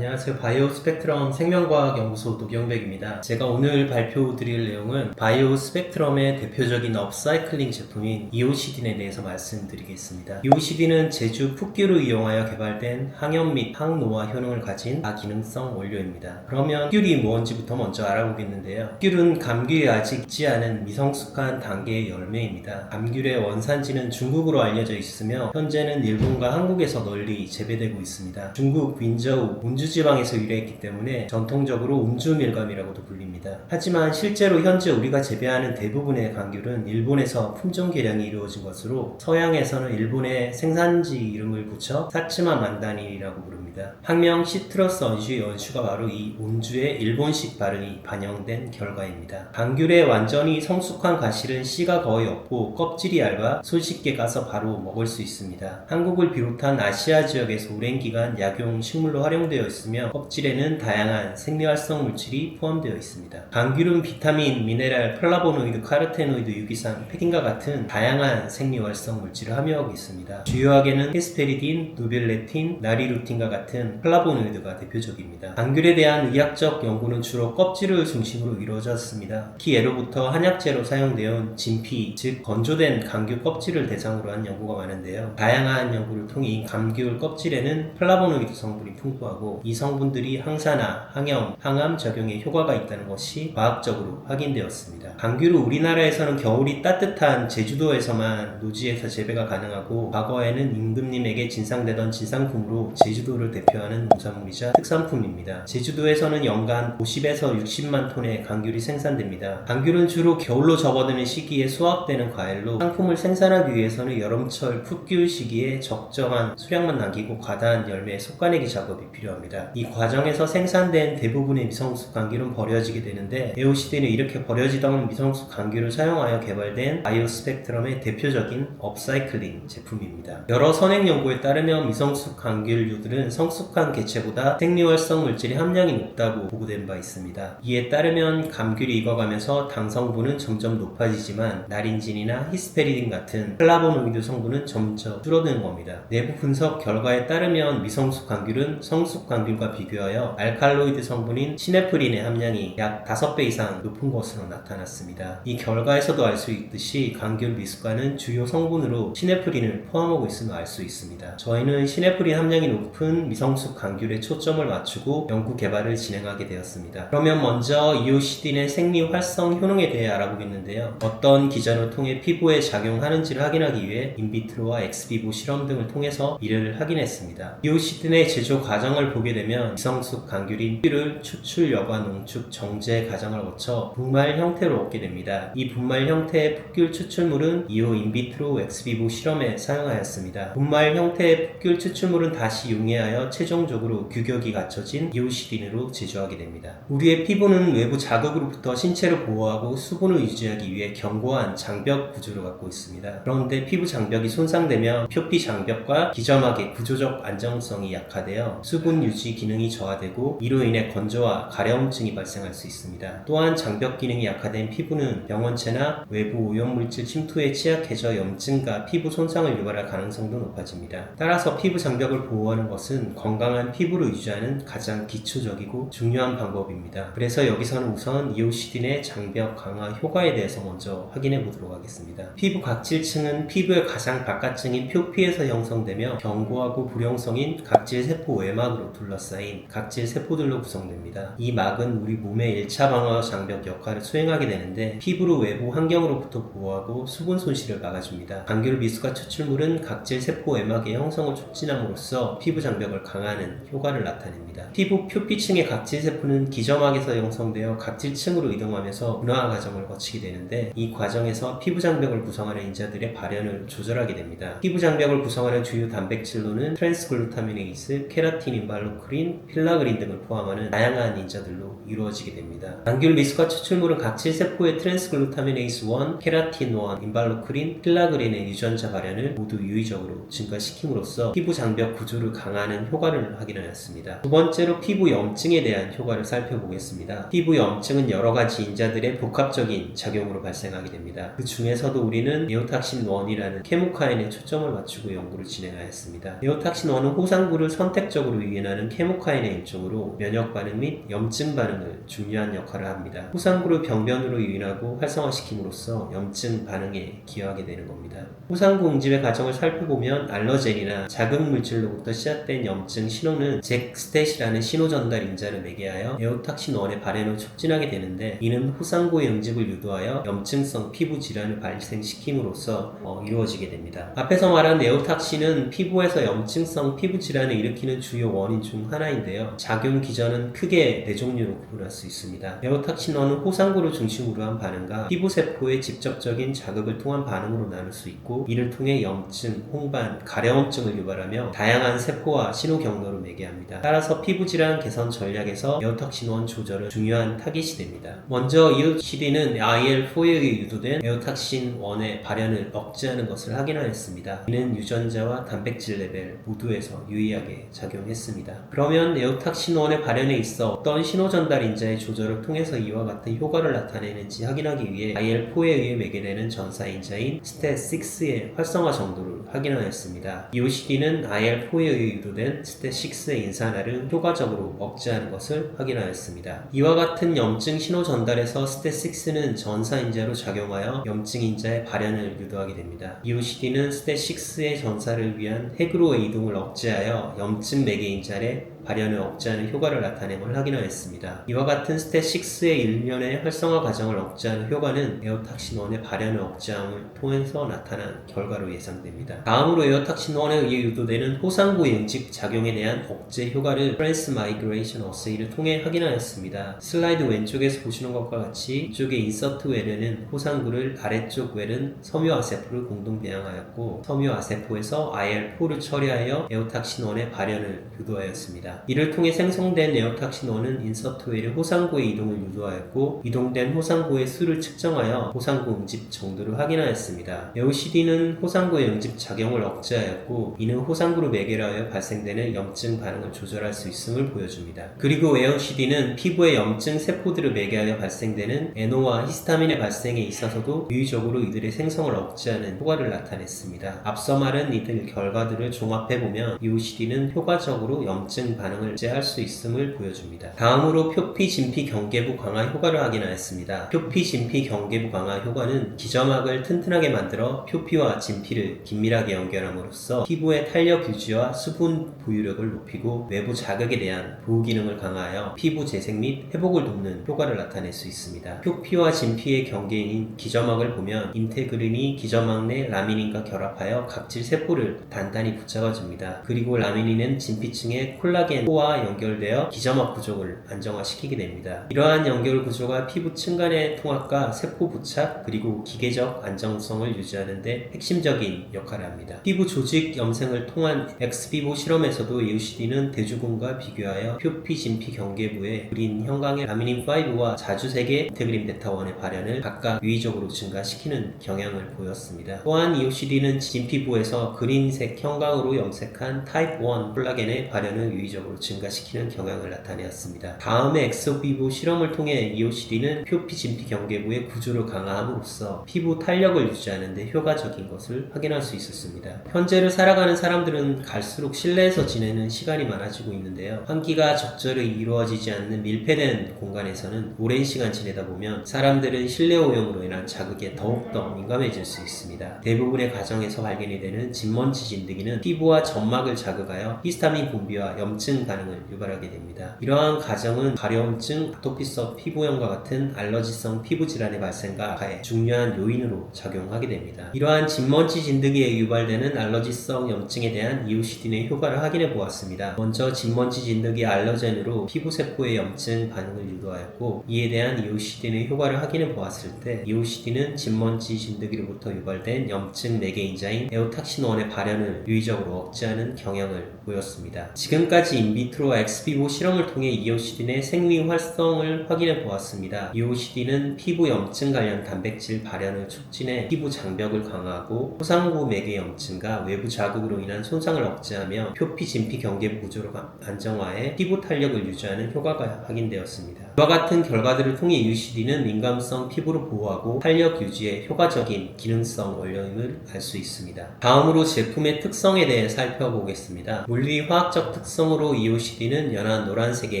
안녕하세요. 바이오 스펙트럼 생명과학 연구소 노경백입니다. 제가 오늘 발표 드릴 내용은 바이오 스펙트럼의 대표적인 업사이클링 제품인 이오시딘에 대해서 말씀드리겠습니다. 이오시딘은 제주 풋귤을 이용하여 개발된 항염 및 항노화 효능을 가진 다기능성 원료입니다. 그러면 풋귤이 무엇인지부터 먼저 알아보겠는데요. 풋귤은 감귤이 아직 익지 않은 미성숙한 단계의 열매입니다. 감귤의 원산지는 중국으로 알려져 있으며 현재는 일본과 한국에서 널리 재배되고 있습니다. 중국 윈저우 온주지방에서 유래했기 때문에 전통적으로 온주밀감이라고도 불립니다. 하지만 실제로 현재 우리가 재배하는 대부분의 감귤은 일본에서 품종 개량이 이루어진 것으로 서양에서는 일본의 생산지 이름을 붙여 사츠마 만다니라고 부릅니다. 학명 시트러스 언슈의 언슈가 바로 이 온주의 일본식 발음이 반영된 결과입니다. 감귤의 완전히 성숙한 과실은 씨가 거의 없고 껍질이 얇아 손쉽게 까서 바로 먹을 수 있습니다. 한국을 비롯한 아시아 지역에서 오랜 기간 약용 식물로 활용되어 있으며 껍질에는 다양한 생리활성 물질이 포함되어 있습니다. 감귤은 비타민, 미네랄, 플라보노이드, 카로테노이드, 유기산, 팩인과 같은 다양한 생리활성 물질을 함유하고 있습니다. 주요하게는 헤스페리딘, 누빌레틴, 나리루틴과 같은 플라보노이드가 대표적입니다. 감귤에 대한 의학적 연구는 주로 껍질을 중심으로 이루어졌습니다. 특히 예로부터 한약재로 사용되어 온 진피, 즉 건조된 감귤 껍질을 대상으로 한 연구가 많은데요. 다양한 연구를 통해 이 감귤 껍질에는 플라보노이드 성분이 풍부하고 이 성분들이 항산화, 항염, 항암 적용에 효과가 있다는 것이 과학적으로 확인되었습니다. 감귤은 우리나라에서는 겨울이 따뜻한 제주도에서만 노지에서 재배가 가능하고 과거에는 임금님에게 진상되던 진상품으로 제주도를 대표하는 농산물이자 특산품입니다. 제주도에서는 연간 50에서 60만 톤의 감귤이 생산됩니다. 감귤은 주로 겨울로 접어드는 시기에 수확되는 과일로 상품을 생산하기 위해서는 여름철 풋귤 시기에 적정한 수량만 남기고 과다한 열매의 솎아내기 작업이 필요합니다. 이 과정에서 생산된 대부분의 미성숙 감귤은 버려지게 되는데 이오시딘은 이렇게 버려지던 미성숙 감귤을 사용하여 개발된 바이오 스펙트럼의 대표적인 업사이클링 제품입니다. 여러 선행 연구에 따르면 미성숙 감귤류들은 성숙한 개체보다 생리활성 물질의 함량이 높다고 보고된 바 있습니다. 이에 따르면 감귤이 익어가면서 당 성분은 점점 높아지지만 나린진이나 히스페리딘 같은 플라보노이드 성분은 점점 줄어드는 겁니다. 내부 분석 결과에 따르면 미성숙 감귤은 성숙 감귤과 비교하여 알칼로이드 성분인 시네프린의 함량이 약 5배 이상 높은 것으로 나타났습니다. 이 결과에서도 알 수 있듯이 감귤 미숫가는 주요 성분으로 시네프린을 포함하고 있음을 알 수 있습니다. 저희는 시네프린 함량이 높은 미성숙 감귤에 초점을 맞추고 연구 개발을 진행하게 되었습니다. 그러면 먼저 이오시딘의 생리 활성 효능에 대해 알아보겠는데요. 어떤 기전을 통해 피부에 작용하는지를 확인하기 위해 인비트로와 엑스비보 실험 등을 통해서 이를 확인했습니다. 이오시딘의 제조 과정을 보게 되면 미성숙 감귤인 풋귤을 추출, 여과, 농축, 정제 과정을 거쳐 분말 형태로 얻게 됩니다. 이 분말 형태의 풋귤 추출물은 이후 인비트로 엑스비보 실험에 사용하였습니다. 분말 형태의 풋귤 추출물은 다시 용해하여 최종적으로 규격이 갖춰진 이오시딘으로 제조하게 됩니다. 우리의 피부는 외부 자극으로부터 신체를 보호하고 수분을 유지하기 위해 견고한 장벽 구조를 갖고 있습니다. 그런데 피부 장벽이 손상되면 표피 장벽과 기점막의 구조적 안정성이 약화되어 수분 유지 기능이 저하되고 이로 인해 건조와 가려움증이 발생할 수 있습니다. 또한 장벽 기능이 약화된 피부는 병원체나 외부 오염물질 침투에 취약해져 염증과 피부 손상을 유발할 가능성도 높아집니다. 따라서 피부 장벽을 보호하는 것은 건강한 피부를 유지하는 가장 기초적이고 중요한 방법입니다. 그래서 여기서는 우선 이오시딘의 장벽 강화 효과에 대해서 먼저 확인해 보도록 하겠습니다. 피부 각질층은 피부의 가장 바깥층인 표피에서 형성되며 견고하고 불용성인 각질 세포 외막으로 둘러싸인 각질 세포들로 구성됩니다. 이 막은 우리 몸의 1차 방어 장벽 역할을 수행하게 되는데 피부를 외부 환경으로부터 보호하고 수분 손실을 막아줍니다. 감귤 미숫가 추출물은 각질 세포 외막의 형성을 촉진함으로써 피부 장벽을 강화하는 효과를 나타냅니다. 피부 표피층의 각질 세포는 기점막에서 형성되어 각질층으로 이동하면서 분화 과정을 거치게 되는데 이 과정에서 피부 장벽을 구성하는 인자들의 발현을 조절하게 됩니다. 피부 장벽을 구성하는 주요 단백질로는 트랜스글루타미네이스, 케라틴, 인발로크린, 필라그린 등을 포함하는 다양한 인자들로 이루어지게 됩니다. 감귤 미숫가 추출물은 각질 세포의 트랜스글루타미네이스 1, 케라틴 1, 인발로크린, 필라그린의 유전자 발현을 모두 유의적으로 증가시킴으로써 피부 장벽 구조를 강화하는 효과를 확인하였습니다. 두 번째로 피부 염증에 대한 효과를 살펴보겠습니다. 피부 염증은 여러 가지 인자들의 복합적인 작용으로 발생하게 됩니다. 그 중에서도 우리는 네오탁신 1이라는 케모카인에 초점을 맞추고 연구를 진행하였습니다. 네오탁신 1은 호상구를 선택적으로 유인하는 케모카인의 일종으로 면역 반응 및 염증 반응을 중요한 역할을 합니다. 호상구를 병변으로 유인하고 활성화시킴으로써 염증 반응에 기여하게 되는 겁니다. 호상구 응집의 과정을 살펴보면 알러젠이나 자극 물질로부터 시작된 염증 신호는 잭스텟이라는 신호 전달 인자를 매개하여 에오탁신 1의 발현을 촉진하게 되는데, 이는 호상구의 응집을 유도하여 염증성 피부 질환을 발생시킴으로써 이루어지게 됩니다. 앞에서 말한 에오탁신은 피부에서 염증성 피부 질환을 일으키는 주요 원인 중 하나인데요. 작용 기전은 크게 4종류로 구분할 수 있습니다. 에오탁신1은 호상구를 중심으로 한 반응과 피부세포의 직접적인 자극을 통한 반응으로 나눌 수 있고, 이를 통해 염증, 홍반, 가려움증을 유발하며 다양한 세포와 신호 경로를 매개합니다. 따라서 피부질환 개선 전략에서 에오탁신1 조절은 중요한 타깃이 됩니다. 먼저 EOCD는 IL-4에 유도된 에오탁신1의 발현을 억제하는 것을 확인하였습니다. 이는 유전자와 단백질 레벨 모두에서 유의하게 작용했습니다. 그러면 에오탁신1의 발현에 있어 어떤 신호 전달 인자의 조절을 통해서 이와 같은 효과를 나타내는지 확인하기 위해 IL-4에 의해 매개되는 전사 인자인 STAT6의 활성화 정도를 확인하였습니다. EOCD는 IL-4에 의해 유도된 STAT6의 인산화를 효과적으로 억제하는 것을 확인하였습니다. 이와 같은 염증 신호 전달에서 STAT6는 전사 인자로 작용하여 염증 인자의 발현을 유도하게 됩니다. EOCD는 STAT6의 전사를 위한 핵으로의 이동을 억제하여 염증 매개 인자의 발현을 억제하는 효과를 다냄을 확인하였습니다. 이와 같은 STAT6의 일련의 활성화 과정을 억제하는 효과는 에오탁신1의 발현을 억제함을 통해서 나타난 결과로 예상됩니다. 다음으로 에오탁신1에 의해 유도되는 호상구의 응집 작용에 대한 억제 효과를 트랜스마이그레이션 어세이를 통해 확인하였습니다. 슬라이드 왼쪽에서 보시는 것과 같이 이쪽의 인서트 웰에는 호상구를, 아래쪽 웰은 섬유아세포를 공동 배양하였고, 섬유아세포에서 IL-4를 처리하여 에오탁신1의 발현을 유도하였습니다. 이를 통해 생성된 에오탁신1은 인서트 웰의 호상구의 이동을 유도하였고, 이동된 호상구의 수를 측정하여 호상구 응집 정도를 확인하였습니다. EOCD는 호상구의 응집 작용을 억제하였고, 이는 호상구를 매개로 하여 발생되는 염증 반응을 조절할 수 있음을 보여줍니다. 그리고 EOCD는 피부의 염증 세포들을 매개하여 발생되는 NO와 히스타민의 발생에 있어서도 유의적으로 이들의 생성을 억제하는 효과를 나타냈습니다. 앞서 말한 이들 결과들을 종합해보면 EOCD는 효과적으로 염증 반응을 억제할 수 있음을 보여줍니다. 다음으로 표피 진피 경계부 강화 효과를 확인하였습니다. 표피 진피 경계부 강화 효과는 기점막을 튼튼하게 만들어 표피와 진피를 긴밀하게 연결함으로써 피부의 탄력 유지와 수분 보유력을 높이고 외부 자극에 대한 보호 기능을 강화하여 피부 재생 및 회복을 돕는 효과를 나타낼 수 있습니다. 표피와 진피의 경계인 기점막을 보면 인테그린이 기점막 내 라미닌과 결합하여 각질 세포를 단단히 붙잡아줍니다. 그리고 라미닌은 진피층의 콜라겐과 연결되어 기점막 구조를 안정화시키게 됩니다. 이러한 연결 구조가 피부층 간의 통합과 세포 부착 그리고 기계적 안정성을 유지하는 데 핵심적인 역할을 합니다. 피부 조직 염색을 통한 엑스비보 실험에서도 EOCD는 대주군과 비교하여 표피 진피 경계부의 그린 형광의 라미닌 5와 자주색의 인테그린 베타1의 발현을 각각 유의적으로 증가시키는 경향을 보였습니다. 또한 EOCD는 진피부에서 그린색 형광으로 염색한 타입 1 콜라겐의 발현을 유의적으로 증가시키는 경향을 나타내었습니다. 다음에 엑스비보 실험을 통해 EOCD는 표피 진피 경계부의 구조를 강화함으로써 피부 탄력을 유지하는 데 효과적인 것을 확인할 수 있었습니다. 현재를 살아가는 사람들은 갈수록 실내에서 지내는 시간이 많아지고 있는데요. 환기가 적절히 이루어지지 않는 밀폐된 공간에서는 오랜 시간 지내다 보면 사람들은 실내 오염으로 인한 자극에 더욱더 민감해질 수 있습니다. 대부분의 가정에서 발견이 되는 진먼지 진드기는 피부와 점막을 자극하여 히스타민 분비와 염증 반응을 유발하게 됩니다. 이러한 가정은 가려움증, 아토피성 피부염과 같은 알러지성 피부 질환의 발생과 가해 중요한 요인으로 작용하게 됩니다. 이러한 진먼지 진드기에 유발되는 알러지성 염증에 대한 EOCD의 효과를 확인해 보았습니다. 먼저 진먼지 진드기 알러젠으로 피부세포의 염증 반응을 유도하였고, 이에 대한 EOCD의 효과를 확인해 보았을 때 EOCD는 진먼지 진드기로부터 유발된 염증 매개인자인 에오탁신1의 발현을 유의적으로 억제하는 경향을 보였습니다. 지금까지 인비트로 엑스비보 실험을 통해 EOCD의 생리 활성을 확인해 보았습니다. EOCD는 피부 염증 관련 단백질 발현을 촉진해 피부 장벽을 강화하고 호상구 매개 염증과 외부 자극으로 인한 손상을 억제하며 표피 진피 경계부 구조를 안정화해 피부 탄력을 유지하는 효과가 확인되었습니다. 이와 같은 결과들을 통해 EOCD는 민감성 피부를 보호하고 탄력 유지에 효과적인 기능성 원료임을 알 수 있습니다. 다음으로 제품의 특성에 대해 살펴보겠습니다. 물리 화학적 특성으로 외형적으로 EOCD는 연한 노란색의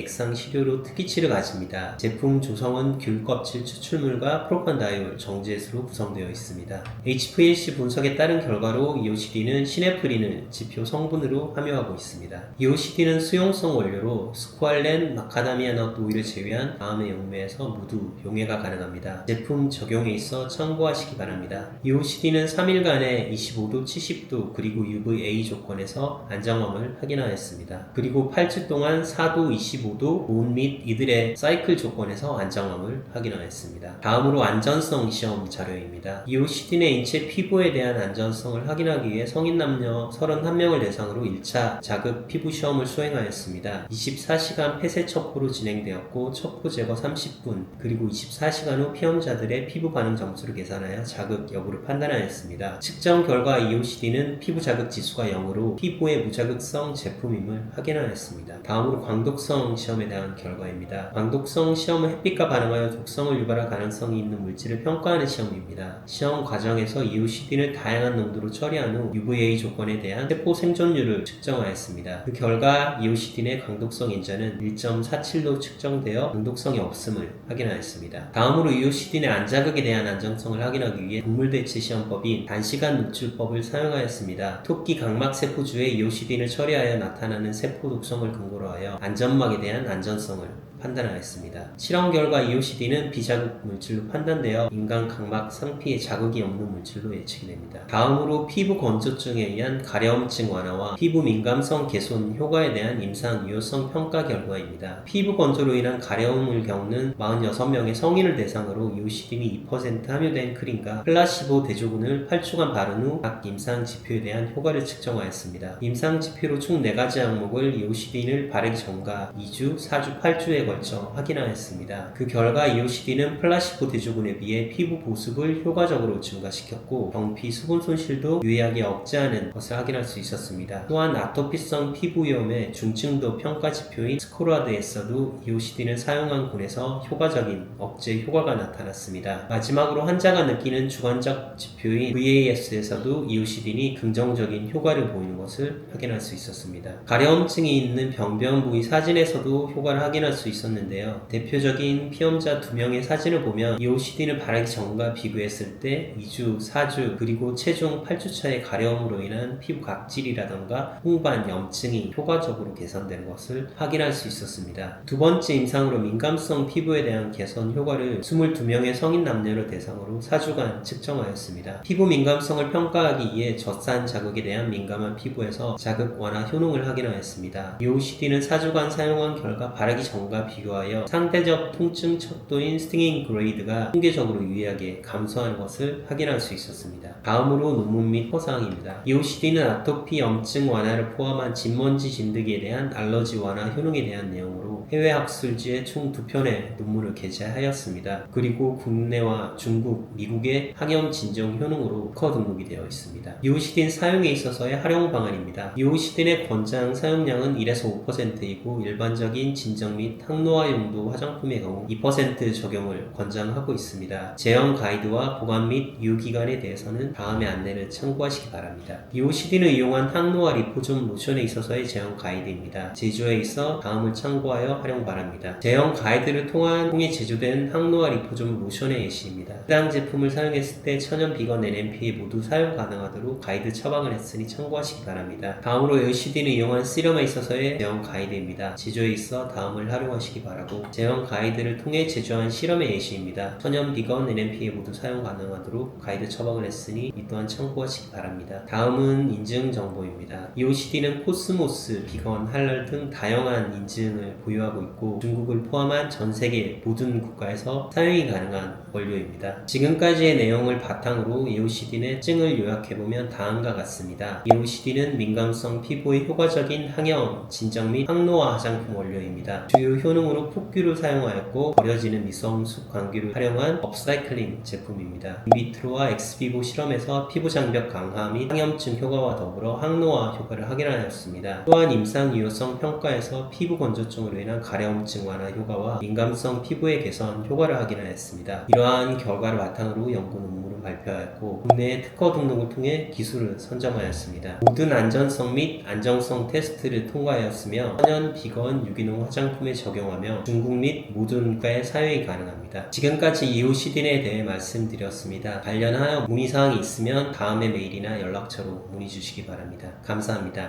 액상 시료로 특이치를 가집니다. 제품 조성은 귤 껍질 추출물과 프로판다이올, 정제수로 구성되어 있습니다. HPLC 분석에 따른 결과로 EOCD는 시네프린을 지표 성분으로 함유하고 있습니다. EOCD는 수용성 원료로 스쿠알렌, 마카다미아 넛 오일을 제외한 다음의 용매에서 모두 용해가 가능합니다. 제품 적용에 있어 참고하시기 바랍니다. EOCD는 3일간의 25도, 70도 그리고 UVA 조건에서 안정함을 확인하였습니다. 그리고 8주 동안 4도, 25도, 온 및 이들의 사이클 조건에서 안정함을 확인하였습니다. 다음으로 안전성 시험 자료입니다. EOCD 내 인체 피부에 대한 안전성을 확인하기 위해 성인 남녀 31명을 대상으로 1차 자극 피부 시험을 수행하였습니다. 24시간 폐쇄 첩보로 진행되었고 첩보 제거 30분 그리고 24시간 후 피험자들의 피부 반응 점수를 계산하여 자극 여부를 판단하였습니다. 측정 결과 EOCD는 피부 자극 지수가 0으로 피부의 무자극성 제품임을 확인하였습니다. 다음으로 광독성 시험에 대한 결과입니다. 광독성 시험은 햇빛과 반응하여 독성을 유발할 가능성이 있는 물질을 평가하는 시험입니다. 시험 과정에서 EOCD를 다양한 농도로 처리한 후 UVA 조건에 대한 세포 생존율을 측정하였습니다. 그 결과 EOCD 내 강독성 인자는 1.47로 측정되어 강독성이 없음을 확인하였습니다. 다음으로 EOCD 내 안자극에 대한 안정성을 확인하기 위해 동물대체 시험법인 단시간 노출법을 사용하였습니다. 토끼 각막세포주에 EOCD를 처리하여 나타나는 세포 독성을 근거로 하여 안점막에 대한 안전성을 판단하였습니다. 실험 결과 EOCD는 비자극 물질로 판단되어 인간 각막 상피에 자극이 없는 물질로 예측이 됩니다. 다음으로 피부 건조증에 의한 가려움증 완화와 피부 민감성 개선 효과에 대한 임상 유효성 평가 결과입니다. 피부 건조로 인한 가려움을 겪는 46명의 성인을 대상으로 EOCD는 2% 함유된 크림과 플라시보 대조군을 8주간 바른 후 각 임상 지표에 대한 효과를 측정하였습니다. 임상 지표로 총 4가지 항목을 EOCD를 바르기 전과 2주, 4주, 8주에 걸쳐 확인하였습니다. 그 결과 EOCD는 플라시보 대조군에 비해 피부 보습을 효과적으로 증가시켰고 경피, 수분 손실도 유의하게 억제하는 것을 확인할 수 있었습니다. 또한 아토피성 피부 위험의 중증도 평가 지표인 스코라드에서도 EOCD를 사용한 군에서 효과적인 억제 효과가 나타났습니다. 마지막으로 환자가 느끼는 주관적 지표인 VAS에서도 EOCD는 긍정적인 효과를 보이는 것을 확인할 수 있었습니다. 가려움증이 있는 병변 부위 사진에서도 효과를 확인할 수 있었는데요. 대표적인 피험자 2명의 사진을 보면 EOCD를 바르기 전과 비교했을 때 2주, 4주 그리고 최종 8주차의 가려움으로 인한 피부 각질이라던가 홍반, 염증이 효과적으로 개선되는 것을 확인할 수 있었습니다. 두 번째 임상으로 민감성 피부에 대한 개선 효과를 22명의 성인 남녀를 대상으로 4주간 측정하였습니다. 피부 민감성을 평가하기 위해 젖산 자극에 대한 민감한 피부에서 자극 완화 효능을 확인하였습니다. EOCD는 4주간 사용한 결과 바르기 전과 비교하여 상대적 통증 척도인 스팅잉 그레이드가 통계적으로 유의하게 감소하는 것을 확인할 수 있었습니다. 다음으로 논문 및 허사항입니다. EOCD는 아토피 염증 완화를 포함한 진먼지 진드기에 대한 알러지 완화 효능에 대한 내용으로 해외 학술지에 총 2편의 논문을 게재하였습니다. 그리고 국내와 중국, 미국의 항염 진정 효능으로 특허 등록이 되어 있습니다. EOCD는 사용에 있어서의 활용 방안입니다. EOCD의 권장 사용량은 1에서 5%이고 일반적인 진정 및 항노화 용도 화장품의 경우 2% 적용을 권장하고 있습니다. 제형 가이드와 보관 및 유효기간에 대해서는 다음의 안내를 참고하시기 바랍니다. EOCD는 이용한 항노화 리포존 로션에 있어서의 제형 가이드입니다. 제조에 있어 다음을 참고하여 활용 바랍니다. 제형 가이드를 통해 제조된 항노화 리포존 로션의 예시입니다. 해당 제품을 사용했을 때 천연 비건 NMPA 모두 사용 가능하도록 가이드 처방을 했으니 참고하시기 바랍니다. 다음으로 EOCD는 이용한 시럼에 있어서의 제형 가이드입니다. 제조에 있어 다음을 활용하시기 바라고 제형 가이드를 통해 제조한 실험의 예시입니다. 천연 비건 NMPA 모두 사용 가능하도록 가이드 처방을 했으니 이 또한 참고하시기 바랍니다. 다음은 인증 정보입니다. EOCD는 코스모스, 비건, 할랄 등 다양한 인증을 보유하고 있고 중국을 포함한 전 세계 모든 국가에서 사용이 가능한 원료입니다. 지금까지의 내용을 바탕으로 EOCD의 특징을 요약해보면 다음과 같습니다. EOCD는 민감성 피부의 효과적인 항염, 진정 및 항노화 화장품 원료입니다. 주요 효능으로 폭규를 사용하였고 버려지는 미성숙 광규를 활용한 업사이클링 제품입니다. 인비트로와 엑스비보 실험에서 피부 장벽 강화 및 항염증 효과와 더불어 항노화 효과를 확인하였습니다. 또한 임상 유효성 평가에서 피부 건조증으로 인한 혈관 가려움증 완화 효과와 민감성 피부의 개선 효과를 확인하였습니다. 이러한 결과를 바탕으로 연구 논문을 발표하였고 국내 특허 등록을 통해 기술을 선점하였습니다. 모든 안전성 및 안정성 테스트를 통과하였으며 천연, 비건, 유기농 화장품에 적용하며 중국 및 모든 국가에 사용이 가능합니다. 지금까지 이오시딘에 대해 말씀드렸습니다. 관련하여 문의사항이 있으면 다음의 메일이나 연락처로 문의 주시기 바랍니다. 감사합니다.